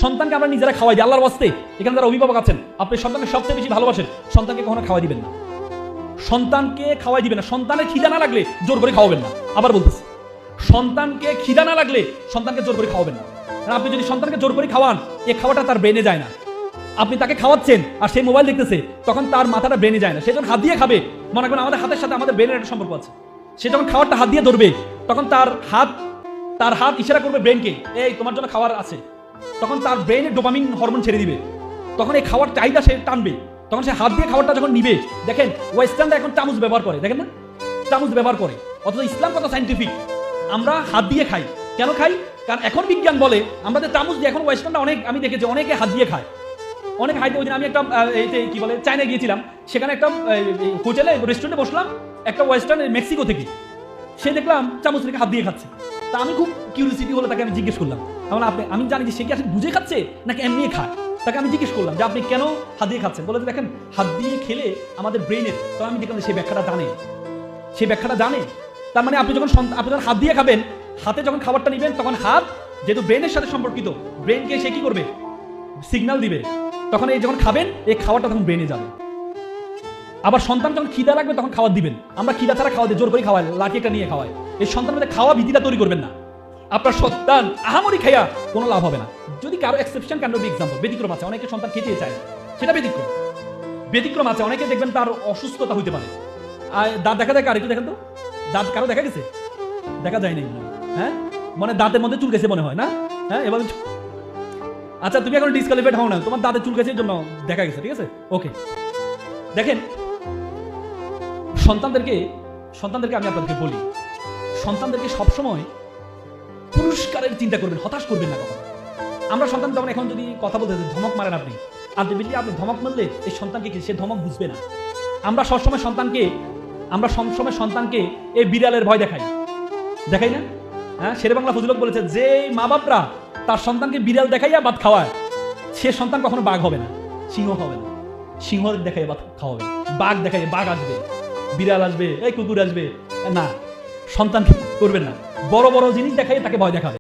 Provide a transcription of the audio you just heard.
সন্তানকে আমরা নিজেরা খাওয়াই দিই আল্লাহর ওয়াস্তে। এখানে যারা অভিভাবক আছেন, আপনি সন্তানকে সবচেয়ে বেশি ভালোবাসেন, সন্তানকে কখনো খাওয়াই দিবেন না। সন্তানকে খাওয়াই দিবেন না। সন্তানের খিদা না লাগলে জোর করে খাওয়াবেন না। আবার বলতেছি, সন্তানকে খিদা না লাগলে সন্তানকে জোর করে খাওয়াবেন না। কারণ আপনি যদি সন্তানকে জোর করে খাওয়ান, এই খাওয়াটা তার ব্রেনে যায় না। আপনি তাকে খাওয়াচ্ছেন আর সেই মোবাইল দেখতেছে, তখন তার মাথাটা ব্রেনে যায় না। সে যখন হাত দিয়ে খাবে, মনে করেন আমাদের হাতের সাথে আমাদের ব্রেনের একটা সম্পর্ক আছে। সে যখন খাবারটা হাত দিয়ে ধরবে, তখন তার হাত ইশারা করবে ব্রেনকে, এই তোমার জন্য খাবার আছে। তখন তার ব্রেনে ডোপামিন হরমোন ছেড়ে দিবে। তখন এই খাওয়ার চাহিদা সে টানবে। তখন সে হাত দিয়ে খাবারটা যখন নিবে, দেখেন ওয়েস্টার্নরা এখন চামচ ব্যবহার করে, দেখেন না, চামচ ব্যবহার করে। অথচ ইসলাম কত সাইন্টিফিক। আমরা হাত দিয়ে খাই। কেন খাই? কারণ এখন বিজ্ঞান বলে আমাদের চামচ দিয়ে, এখন ওয়েস্টার্নরা অনেক, আমি দেখেছি অনেকে হাত দিয়ে খায়, অনেক হাইতে। ওই দিন আমি একটা কি বলে চায়নায় গিয়েছিলাম, সেখানে একটা হোটেলে রেস্টুরেন্টে বসলাম, একটা ওয়েস্টার্ন মেক্সিকো থেকে, সে দেখলাম চামচ রেখে হাত দিয়ে খাচ্ছে। তা আমি খুব কিউরিয়াসিটি হলো, তাকে আমি জিজ্ঞেস করলাম, আমি জানি যে সে কি আসলে বুঝে খাচ্ছে নাকি এমনি খায়। তাকে আমি জিজ্ঞেস করলাম যে আপনি কেন হাত দিয়ে খাচ্ছেন? বলে যে দেখেন হাত দিয়ে খেলে আমাদের ব্রেনের, তো আমি দেখলাম সেই ব্যাখ্যাটা জানে। তার মানে আপনি যখন হাত দিয়ে খাবেন, হাতে যখন খাবারটা নিবেন, তখন হাত যেহেতু ব্রেনের সাথে সম্পর্কিত, ব্রেনকে সে কি করবে, সিগন্যাল দিবে। তখন এই যখন খাবেন, এই খাবারটা তখন ব্রেনে যাবে। আবার সন্তান যখন খিদা লাগবে, তখন খাবার দিবেন। আমরা খিদা ছাড়া খাওয়া দিই, জোর করে খাওয়াই, লাঠি একটা নিয়ে খাওয়াই। এই সন্তানের মধ্যে খাওয়া ভীতিটা তৈরি করবেন না। আপনার সন্তান আহামরি খাইয়া কোনো লাভ হবে না। যদি কারো এক্সেপশন, ক্যান বি এক্সাম্পল, ব্যতিক্রম আছে, অনেকে সন্তান খেতে চায় না, সেটা ব্যতিক্রম আছে। অনেকে দেখবেন তার অসুস্থতা হইতে পারে। আর দাঁত দেখা যায় কার? একটু দেখেন তো, দাঁত কারো দেখা গেছে? দেখা যায় নাই, হ্যাঁ, মানে দাঁতের মধ্যে চুল গেছে মনে হয় না, হ্যাঁ, এবার আচ্ছা তুমি এখন ডিসকালিফাইড হও না, তোমার দাঁতে চুল গেছে জন্য দেখা গেছে, ঠিক আছে, ওকে। দেখেন সন্তানদেরকে আমি আপনাদেরকে বলি, সন্তানদেরকে সবসময় পুরস্কারের চিন্তা করবেন, হতাশ করবেন না কখনো। আমরা সন্তান যখন এখন যদি কথা বলতে ধমক মারেন আপনি, আলটিমেটলি আপনি ধমক মারলে এই সন্তানকে কি সে ধমক বুঝবে না। আমরা সবসময় সন্তানকে এই বিড়ালের ভয় দেখাই না, হ্যাঁ। শেরে বাংলা ফজিলত বলেছে, যে মা বাপরা তার সন্তানকে বিড়াল দেখাইয়া ভাত খাওয়ায়, সে সন্তান কখনো বাঘ হবে না, সিংহ হবে না। সিংহ দেখাইয়া ভাত খাওয়াবে, বাঘ দেখাইয়া বাঘ আসবে, বিড়াল আসবে, এই কুকুর আসবে না। সন্তানকে করবেন না, বড় বড় জিনিস দেখাইয়া তাকে ভয় দেখাবে।